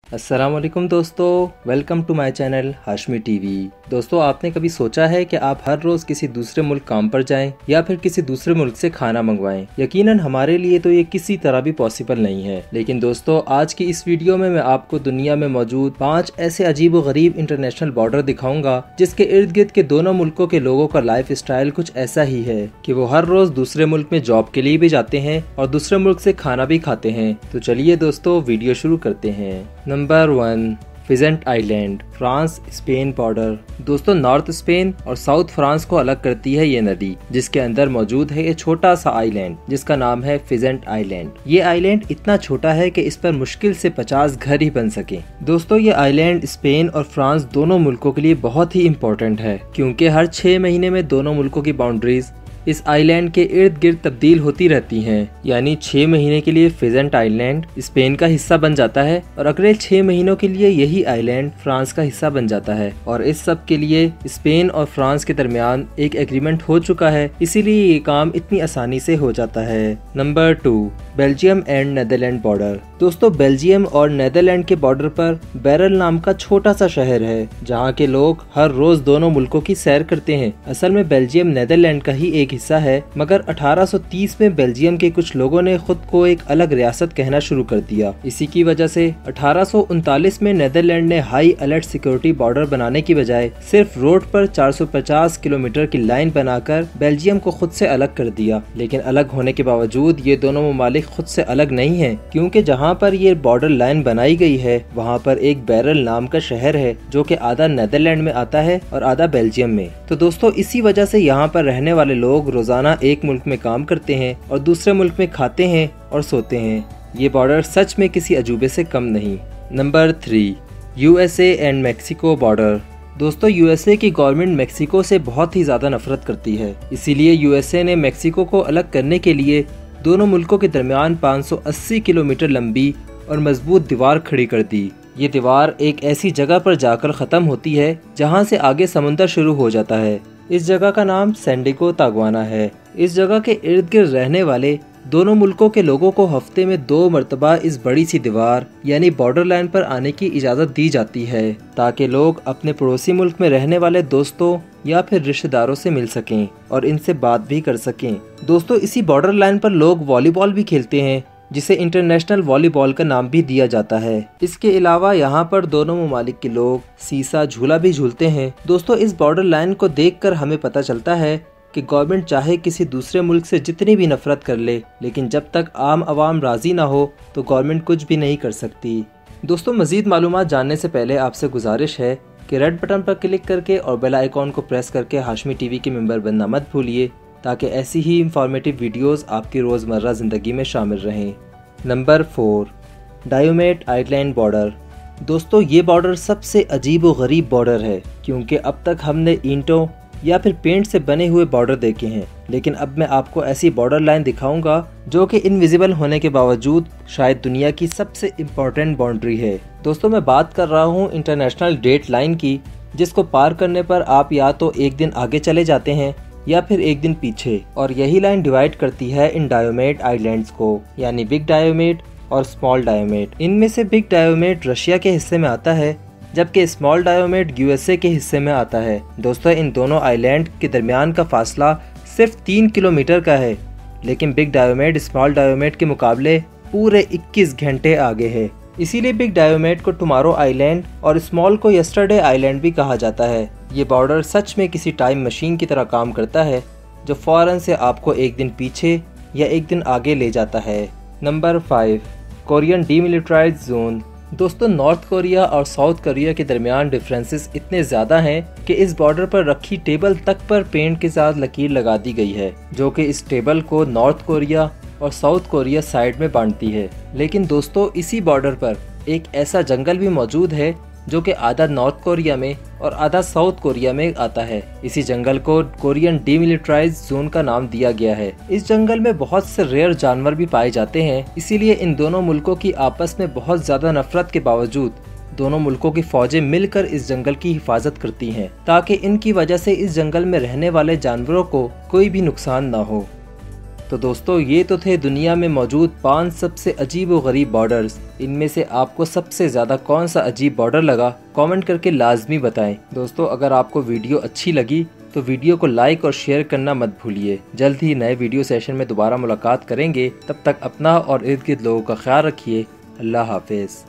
अस्सलामुअलैकुम दोस्तों, welcome to my channel Hashmi TV. दोस्तों, आपने कभी सोचा है कि आप हर रोज किसी दूसरे मुल्क काम पर जाएं या फिर किसी दूसरे मुल्क से खाना मंगवाएं? यकीनन हमारे लिए तो ये किसी तरह भी पॉसिबल नहीं है। लेकिन दोस्तों, आज की इस वीडियो में मैं आपको दुनिया में मौजूद 5 ऐसे अजीब व गरीब इंटरनेशनल बॉर्डर दिखाऊंगा जिसके इर्द गिर्द के दोनों मुल्कों के लोगों का लाइफ स्टाइल कुछ ऐसा ही है कि वो हर रोज दूसरे मुल्क में जॉब के लिए भी जाते हैं और दूसरे मुल्क से खाना भी खाते हैं। तो चलिए दोस्तों, वीडियो शुरू करते हैं। Number 1, pheasant island, France Spain border. दोस्तों, नॉर्थ स्पेन और साउथ फ्रांस को अलग करती है ये नदी, जिसके अंदर मौजूद है ये छोटा सा आइलैंड जिसका नाम है फिजेंट आइलैंड। ये आइलैंड इतना छोटा है कि इस पर मुश्किल से 50 घर ही बन सके। दोस्तों, ये आइलैंड स्पेन और फ्रांस दोनों मुल्कों के लिए बहुत ही इम्पोर्टेंट है, क्योंकि हर 6 महीने में दोनों मुल्कों की बाउंड्रीज इस आइलैंड के इर्द गिर्द तब्दील होती रहती हैं। यानी 6 महीने के लिए फिजेंट आइलैंड स्पेन का हिस्सा बन जाता है और अगले 6 महीनों के लिए यही आइलैंड फ्रांस का हिस्सा बन जाता है। और इस सब के लिए स्पेन और फ्रांस के दरमियान एक एग्रीमेंट हो चुका है, इसीलिए ये काम इतनी आसानी से हो जाता है। Number 2, Belgium and Netherland border. दोस्तों, बेल्जियम और नेदरलैंड के बॉर्डर पर बैरल नाम का छोटा सा शहर है, जहाँ के लोग हर रोज दोनों मुल्कों की सैर करते हैं। असल में बेल्जियम नेदरलैंड का ही एक हिस्सा है, मगर 1830 में बेल्जियम के कुछ लोगों ने खुद को एक अलग रियासत कहना शुरू कर दिया। इसी की वजह से 1839 में नेदरलैंड ने हाई अलर्ट सिक्योरिटी बॉर्डर बनाने की बजाय सिर्फ रोड पर 450 किलोमीटर की लाइन बनाकर बेल्जियम को खुद से अलग कर दिया। लेकिन अलग होने के बावजूद ये दोनों ममालिक खुद से अलग नहीं है, क्योंकि जहाँ पर ये बॉर्डर लाइन बनाई गई है वहाँ पर एक बैरल नाम का शहर है जो कि आधा नेदरलैंड में आता है और आधा बेल्जियम में। तो दोस्तों, इसी वजह से यहाँ पर रहने वाले लोग रोजाना एक मुल्क में काम करते हैं और दूसरे मुल्क में खाते हैं और सोते हैं। ये बॉर्डर सच में किसी अजूबे से कम नहीं। Number 3, USA and Mexico border. दोस्तों, यूएसए की गवर्नमेंट मेक्सिको से बहुत ही ज्यादा नफरत करती है, इसीलिए यूएसए ने मेक्सिको को अलग करने के लिए दोनों मुल्कों के दरमियान 580 किलोमीटर लंबी और मजबूत दीवार खड़ी कर दी। ये दीवार एक ऐसी जगह पर जाकर खत्म होती है जहाँ से आगे समुंदर शुरू हो जाता है। इस जगह का नाम सैन डिएगो तागवाना है। इस जगह के इर्द गिर्द रहने वाले दोनों मुल्कों के लोगों को हफ्ते में 2 मरतबा इस बड़ी सी दीवार यानी बॉर्डर लाइन पर आने की इजाज़त दी जाती है, ताकि लोग अपने पड़ोसी मुल्क में रहने वाले दोस्तों या फिर रिश्तेदारों से मिल सकें और इनसे बात भी कर सकें। दोस्तों, इसी बॉर्डर लाइन पर लोग वॉलीबॉल भी खेलते हैं, जिसे इंटरनेशनल वॉलीबॉल का नाम भी दिया जाता है। इसके अलावा यहाँ पर दोनों ममालिक के लोग सीसा झूला भी झूलते हैं। दोस्तों, इस बॉर्डर लाइन को देखकर हमें पता चलता है कि गवर्नमेंट चाहे किसी दूसरे मुल्क से जितनी भी नफरत कर ले, लेकिन जब तक आम आवाम राजी ना हो तो गवर्नमेंट कुछ भी नहीं कर सकती। दोस्तों, मजीद मालूमात जानने से पहले आपसे गुजारिश है कि रेड बटन पर क्लिक करके और बेल आइकॉन को प्रेस करके हाशमी टीवी के मेंबर बनना मत भूलिए, ताकि ऐसी ही इंफॉर्मेटिव वीडियोस आपकी रोज़मर्रा ज़िंदगी में शामिल रहें। Number 4, Diomede island border. दोस्तों, ये बॉर्डर सबसे अजीब व गरीब बॉर्डर है, क्योंकि अब तक हमने ईंटों या फिर पेंट से बने हुए बॉर्डर देखे हैं, लेकिन अब मैं आपको ऐसी बॉर्डर लाइन दिखाऊंगा जो कि इनविजिबल होने के बावजूद शायद दुनिया की सबसे इम्पोर्टेंट बाउंड्री है। दोस्तों, मैं बात कर रहा हूँ इंटरनेशनल डेट लाइन की, जिसको पार करने पर आप या तो एक दिन आगे चले जाते हैं या फिर एक दिन पीछे। और यही लाइन डिवाइड करती है इन डायोमेट आइलैंड्स को, यानी बिग डायोमेट और स्मॉल डायोमेट। इनमें से बिग डायोमेट रशिया के हिस्से में आता है, जबकि स्मॉल डायोमेट यूएसए के हिस्से में आता है। दोस्तों, इन दोनों आइलैंड के दरमियान का फासला सिर्फ 3 किलोमीटर का है, लेकिन बिग डायोमेट स्मॉल डायोमेट के मुकाबले पूरे 21 घंटे आगे है। इसीलिए बिग डायोमेट को टुमारो आइलैंड और स्मॉल को यस्टरडे आइलैंड भी कहा जाता है। ये बॉर्डर सच में किसी टाइम मशीन की तरह काम करता है, जो फौरन से आपको एक दिन पीछे या एक दिन आगे ले जाता है। Number 5, Korean demilitarised zone. दोस्तों, नॉर्थ कोरिया और साउथ कोरिया के दरमियान डिफरेंसेस इतने ज़्यादा हैं कि इस बॉर्डर पर रखी टेबल तक पर पेंट के साथ लकीर लगा दी गई है, जो कि इस टेबल को नॉर्थ कोरिया और साउथ कोरिया साइड में बांटती है। लेकिन दोस्तों, इसी बॉर्डर पर एक ऐसा जंगल भी मौजूद है जो कि आधा नॉर्थ कोरिया में और आधा साउथ कोरिया में आता है। इसी जंगल को कोरियन डीमिलिटराइज्ड जोन का नाम दिया गया है। इस जंगल में बहुत से रेयर जानवर भी पाए जाते हैं, इसीलिए इन दोनों मुल्कों की आपस में बहुत ज्यादा नफरत के बावजूद दोनों मुल्कों की फौजें मिलकर इस जंगल की हिफाजत करती हैं, ताकि इनकी वजह से इस जंगल में रहने वाले जानवरों को कोई भी नुकसान ना हो। तो दोस्तों ये तो थे दुनिया में मौजूद 5 सबसे अजीब व गरीब बॉर्डर्स। इनमें से आपको सबसे ज़्यादा कौन सा अजीब बॉर्डर लगा, कमेंट करके लाजमी बताएं। दोस्तों अगर आपको वीडियो अच्छी लगी तो वीडियो को लाइक और शेयर करना मत भूलिए। जल्द ही नए वीडियो सेशन में दोबारा मुलाकात करेंगे। तब तक अपना और इर्द गिर्द लोगों का ख्याल रखिए। अल्लाह हाफिज़।